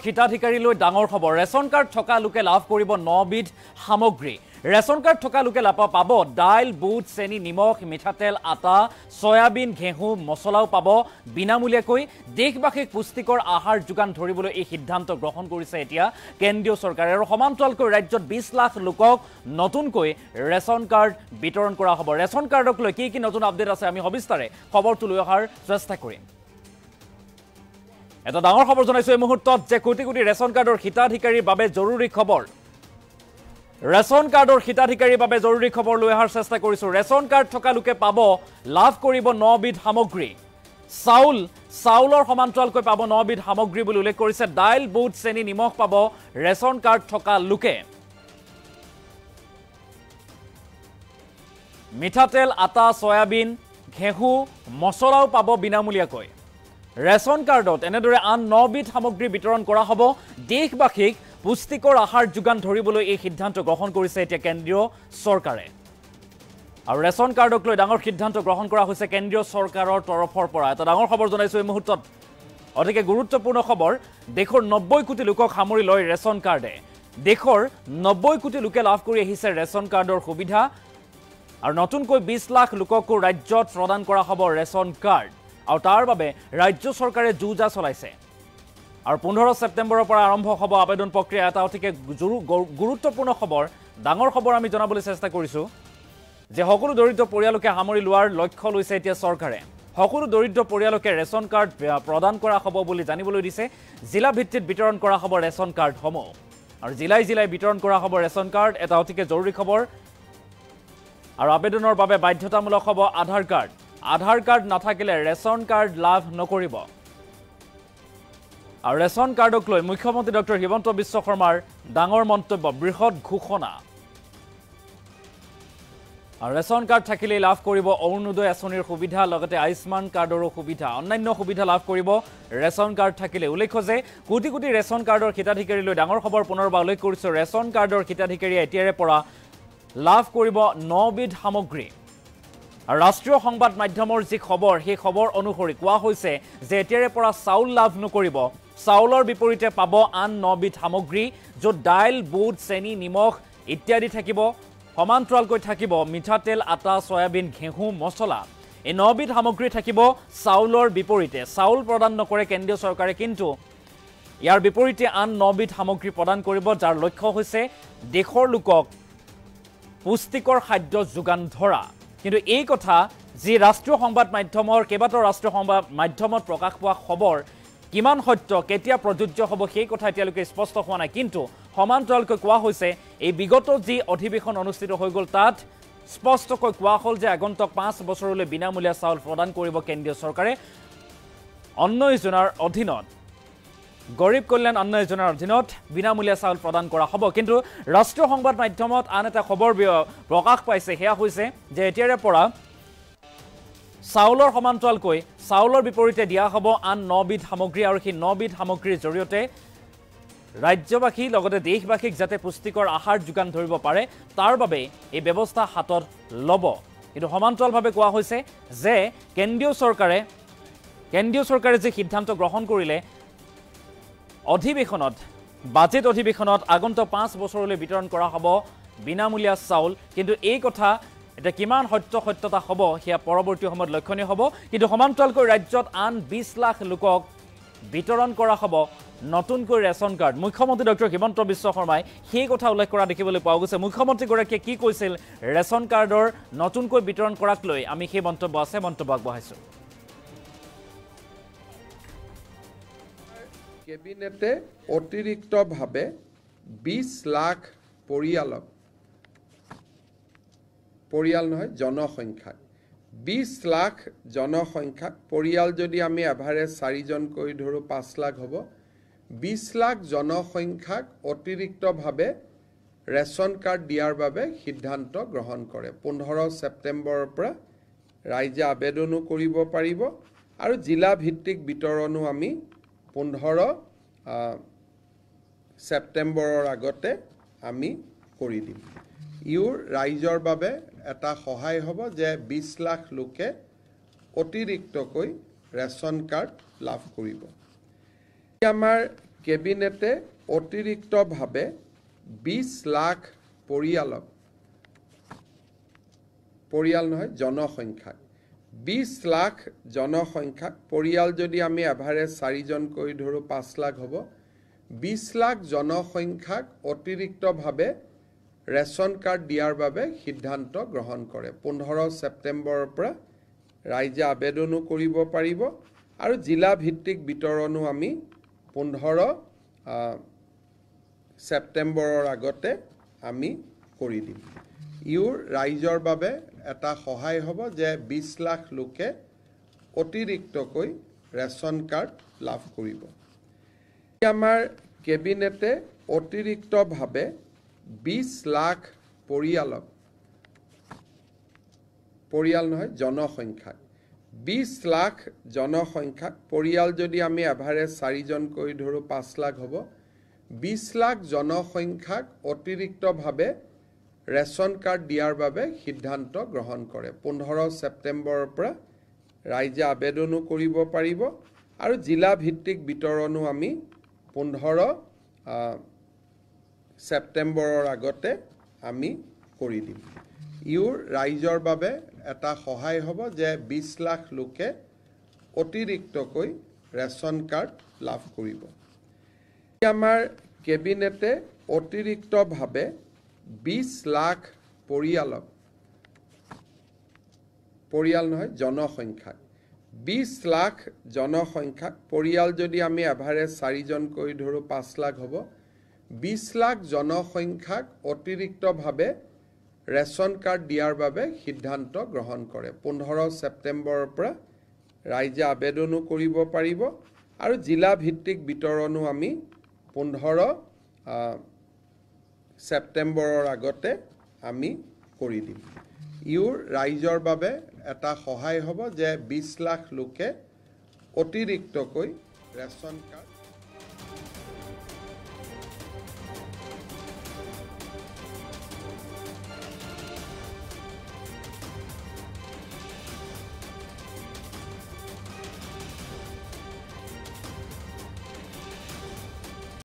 হিতাধিকাৰীলৈ ডাঙৰ খবৰ ration card থকা লোকে লাভ কৰিব 9 বিধ সামগ্ৰী ৰেচন কাৰ্ড থকা লোকে লাভ পাব ডাইল বুট চেনি নিমখ মিঠাতেল আটা সয়াবিন ঘেঁহু মছলাও পাব বিনামূলীয়াকৈ দেশবাসীক পুষ্টিকৰ আহাৰ যোগান ধৰিবলৈ এই সিদ্ধান্ত গ্ৰহণ কৰিছে এতিয়া কেন্দ্ৰীয় চৰকাৰে আৰু সমান্তৰালকৈ ৰাজ্যত 20 লাখ লোকক নতুনকৈ ৰেচন কাৰ্ড বিতৰণ কৰা হ'ব ৰেচন কাৰ্ডক লৈ কি নতুন আপডেট আছে আমি সবিস্তাৰে খবৰটো লৈ অহাৰ চেষ্টা কৰিম এটা ডাঙৰ খবৰ জনাইছো এই মুহূৰ্তত যে কোটি কোটি ৰেচন কাৰ্ডৰ হিতাধিকাৰীৰ বাবে জৰুৰী খবৰ ৰেচন কাৰ্ডৰ হিতাধিকাৰীৰ বাবে জৰুৰী খবৰ লৈ অহাৰ চেষ্টা কৰিছো ৰেচন কাৰ্ড থকা লোকে পাব লাভ কৰিব 9 বিধ সামগ্ৰী চাউলৰ সমান্তৰালকৈ পাব 9 বিধ সামগ্ৰী বুলি উল্লেখ কৰিছে ডাইল বুট চেনি নিমখ পাব ৰেচন কাৰ্ড থকা লোকে মিঠাতেল আটা সয়াবিন ঘেঁহু মছলাও পাব বিনামূলীয়াকৈ ৰেচন কাৰ্ডত এনেদৰে আন 9 বিধ সামগ্ৰী বিতৰণ কৰা হ'ব দেশবাসীক পুষ্টিকৰ আহাৰ যোগান ধৰিবলৈ এই সিদ্ধান্ত গ্ৰহণ কৰিছে এতিয়া কেন্দ্ৰীয় চৰকাৰে আৰু ৰেচন কাৰ্ডক লৈ ডাঙৰ সিদ্ধান্ত গ্ৰহণ কৰা হৈছে কেন্দ্ৰীয় চৰকাৰৰ তৰফৰ পৰা এটা ডাঙৰ খবৰ জনাইছো এই মুহূৰ্তত অতিকে গুৰুত্বপূৰ্ণ খবৰ দেশৰ 90 কোটি লোকক সামৰি লয় ৰেচন কাৰ্ডে দেশৰ 90 কোটি লোকে লাভ কৰি আহিছে ৰেচন কাৰ্ডৰ সুবিধা আৰু নতুনকৈ 20 লাখ লোককো ৰাজ্যত প্ৰদান কৰা হ'ব ৰেচন কাৰ্ড আৰু তাৰ বাবে ৰাজ্য চৰকাৰে যুঁজা চলাইছে আৰু 15 সেপ্টেম্বৰৰ পৰা আৰম্ভ হ'ব আবেদন প্ৰক্ৰিয়া এটা অতিকে গুৰুত্বপূৰ্ণ খবৰ ডাঙৰ খবৰ আমি জনাবলৈ চেষ্টা কৰিছো যে সকলো দৰিদ্ৰ পৰিয়ালকে সামৰি লোৱাৰ লক্ষ্য লৈছে এতিয়া চৰকাৰে সকলো দৰিদ্ৰ পৰিয়ালকে ৰেচন কাৰ্ড প্ৰদান কৰা হ'ব বুলি জানিবলৈ দিছে জিলা ভিত্তিত বিতৰণ কৰা হ'ব ৰেচন কাৰ্ডসমূহ আৰু জিলাই বিতৰণ কৰা হ'ব ৰেচন কাৰ্ড এটা অতিকে জৰুৰী খবৰ আৰু আবেদনৰ বাবে বাধ্যতামূলক হ'ব আধাৰ কাৰ্ড নাথাকিলে ৰেচন কাৰ্ড লাভ নকৰিব আৰু ৰেচন কাৰ্ডক লৈ মুখ্যমন্ত্ৰী ডক্টৰ হিমন্ত বিশ্ব শৰ্মাৰ ডাঙৰ মন্তব্য বৃহৎ ঘোষণা আৰু ৰেচন কাৰ্ড থাকিলে লাভ কৰিব অৰুণোদয় আঁচনিৰ সুবিধা লগতে আয়ুষ্মান কাৰ্ডৰো সুবিধা অন্যান্য সুবিধা লাভ কৰিব ৰেচন কাৰ্ড থাকিলে উল্লেখ্য যে কোটি কোটি ৰেচন কাৰ্ডৰ হিতাধিকাৰীলৈ ডাঙৰ খবৰ পুনৰবাৰ উল্লেখ কৰিছো ৰেচন কাৰ্ডৰ হিতাধিকাৰীয়ে এতিয়াৰে পৰা লাভ কৰিব 9 বিধ সামগ্ৰী আৰু ৰাষ্ট্ৰীয় সংবাদ মাধ্যমৰ যি খবৰ সেই খবৰ অনুসৰি কোৱা হৈছে যে এতিয়াৰে পৰা চাউল লাভ নকৰিব চাউলৰ বিপৰীতে পাব আন 9 বিধ সামগ্ৰী য'ত ডাইল বুট চেনি নিমখ ইত্যাদি থাকিব সমান্তৰালকৈ থাকিব মিঠাতেল আটা সয়াবিন ঘেঁহু মছলা এই 9 বিধ সামগ্ৰী থাকিব চাউলৰ বিপৰীতে চাউল প্ৰদান নকৰে কেন্দ্ৰীয় চৰকাৰে কিন্তু ইয়াৰ বিপৰীতে আন 9 বিধ সামগ্ৰী প্ৰদান কৰিব যাৰ লক্ষ্য হৈছে দেশৰ লোকক পুষ্টিকৰ খাদ্য যোগান ধৰা কিন্তু এই কথা যি ৰাষ্ট্ৰীয় সংবাদ মাধ্যমৰ কেইবাটাও ৰাষ্ট্ৰীয় সংবাদ মাধ্যমত প্ৰকাশ পোৱা খবৰ কিমান সত্য কেতিয়া প্ৰযোজ্য হ'ব সেই কথা এতিয়ালৈকে স্পষ্ট হোৱা নাই কিন্তু সমান্তৰালকৈ কোৱা হৈছে এই বিগত যি অধিৱেশন অনুষ্ঠিত হৈ গ'ল তাত স্পষ্টকৈ কোৱা হ'ল যে আগন্তুক 5 বছৰলৈ বিনামূলীয়া চাউল প্ৰদান কৰিব কেন্দ্ৰীয় চৰকাৰে অন্ন যোজনাৰ অধীনত গৰীব কল্যাণ অন্ন যোজনাৰ অধীনত বিনামূলীয়া চাউল প্ৰদান কৰা হ'ব কিন্তু ৰাষ্ট্ৰীয় সংবাদ মাধ্যমত আন এটা খবৰ প্ৰকাশ পাইছে সেয়া হৈছে যে এতিয়াৰে পৰা চাউলৰ সমান্তৰালকৈ চাউলৰ বিপৰীতে দিয়া হ'ব আন 9 বিধ সামগ্ৰী আৰু সেই 9 বিধ সামগ্ৰীৰ জৰিয়তে ৰাজ্যবাসী লগতে দেশবাসীক যাতে পুষ্টিকৰ আহাৰ যোগান ধৰিব পাৰে তাৰ বাবে এই ব্যৱস্থা হাতত ল'ব কিন্তু সমান্তৰালভাৱে কোৱা হৈছে যে কেন্দ্ৰীয় চৰকাৰে যে সিদ্ধান্ত গ্ৰহণ কৰিলে অধিৱেশনত বাজেট অধিৱেশনত আগন্তুক 5 বছৰলৈ বিতৰণ কৰা হ'ব বিনামূলীয়া চাউল কিন্তু এই কথা এটা কিমান সত্যতা হ'ব সেয়া পৰৱৰ্তী সময়ত লক্ষণীয় হ'ব কিন্তু সমান্তৰালকৈ ৰাজ্যত আন 20 লাখ লোকক বিতৰণ কৰা হ'ব নতুনকৈ ৰেচন কাৰ্ড মুখ্যমন্ত্ৰী ডক্টৰ হিমন্ত বিশ্ব শৰ্মাই সেই কথা উল্লেখ কৰা দেখিবলৈ পোৱা গৈছে মুখ্যমন্ত্ৰীগৰাকীয়ে কি কৈছিল ৰেচন কাৰ্ডৰ নতুনকৈ বিতৰণ কৰাক লৈ আমি সেই মন্তব্য আগবঢ়াইছোঁ কেবিনেটে অতিৰিক্তভাৱে 20 লাখ জনসংখ্যাক 20 লাখ জনসংখ্যাক পৰিয়াল যদি আমি এভাৰেজ 4জন কৰি ধৰো 5 লাখ হ'ব 20 লাখ জনসংখ্যাক অতিৰিক্তভাৱে ৰেচন কাৰ্ড দিয়াৰ বাবে সিদ্ধান্ত গ্ৰহণ কৰে 15 সেপ্টেম্বৰৰ পৰা ৰাইজে আবেদনো কৰিব পাৰিব আৰু জিলা ভিত্তিক বিতৰণো আমি 15 সেপ্টেম্বৰৰ আগতে আমি কৰি দিম ইউৰ ৰাইজৰ বাবে এটা সহায় হ'ব যে 20 লাখ লোকে অতিৰিক্তকৈ ৰেচন কাৰ্ড লাভ কৰিব। আমাৰ কেবিনেটে অতিৰিক্তভাৱে 20 লাখ জনসংখ্যাক 20 লাখ জনসংখ্যাক পৰিয়াল যদি আমি এভাৰেজ 4 জন কৰি ধৰো 5 লাখ হ'ব 20 লাখ জনসংখ্যাক অতিৰিক্তভাৱে ৰেচন কাৰ্ড দিয়াৰ বাবে সিদ্ধান্ত গ্ৰহণ কৰে 15 ছেপ্টেম্বৰৰ পৰা ৰাইজে আবেদনো কৰিব পাৰিব আৰু জিলা ভিত্তিক বিতৰণো আমি 15 ছেপ্টেম্বৰৰ আগতে আমি কৰি দিম ইউৰ ৰাইজৰ বাবে এটা সহায় হ'ব যে 20 লাখ লোকে অতিৰিক্তকৈ ৰেচন কাৰ্ড লাভ কৰিব আমাৰ কেবিনেটে অতিৰিক্তভাৱে 20 লাখ জনসংখ্যাক 20 লাখ জনসংখ্যাক পৰিয়াল যদি আমি এভাৰেজ 4 জন কৰি ধৰো 5 লাখ হ'ব 20 লাখ জনসংখ্যাক অতিৰিক্তভাৱে ৰেচন কাৰ্ড দিয়াৰ বাবে সিদ্ধান্ত গ্ৰহণ কৰে 15 ছেপ্টেম্বৰৰ পৰা ৰাইজে আবেদনো কৰিব পাৰিব আৰু জিলা ভিত্তিক বিতৰণো আমি 15 ছেপ্টেম্বৰৰ আগতে আমি কৰি দিম ইউৰ ৰাইজৰ বাবে এটা সহায় হ'ব যে 20 লাখ লোকে অতিৰিক্তকৈ ৰেচন কাৰ্ড লাভ কৰিব আমাৰ কেবিনেটে অতিৰিক্তভাৱে 20 লাখ জনসংখ্যাক 20 লাখ জনসংখ্যাক পৰিয়াল যদি আমি এভাৰেজ 4 জন কৰি ধৰো 5 লাখ হ'ব 20 লাখ জনসংখ্যাক অতিৰিক্তভাৱে ৰেচন কাৰ্ড দিয়াৰ বাবে সিদ্ধান্ত গ্ৰহণ কৰে 15 ছেপ্টেম্বৰৰ পৰা ৰাইজে আবেদনো কৰিব পাৰিব আৰু জিলা ভিত্তিক বিতৰণো আমি 15 ছেপ্টেম্বৰৰ আগতে আমি কৰি দিম ইউৰ ৰাইজৰ বাবে এটা সহায় হ'ব যে 20 লাখ লোকে অতিৰিক্তকৈ ৰেচন কাৰ্ড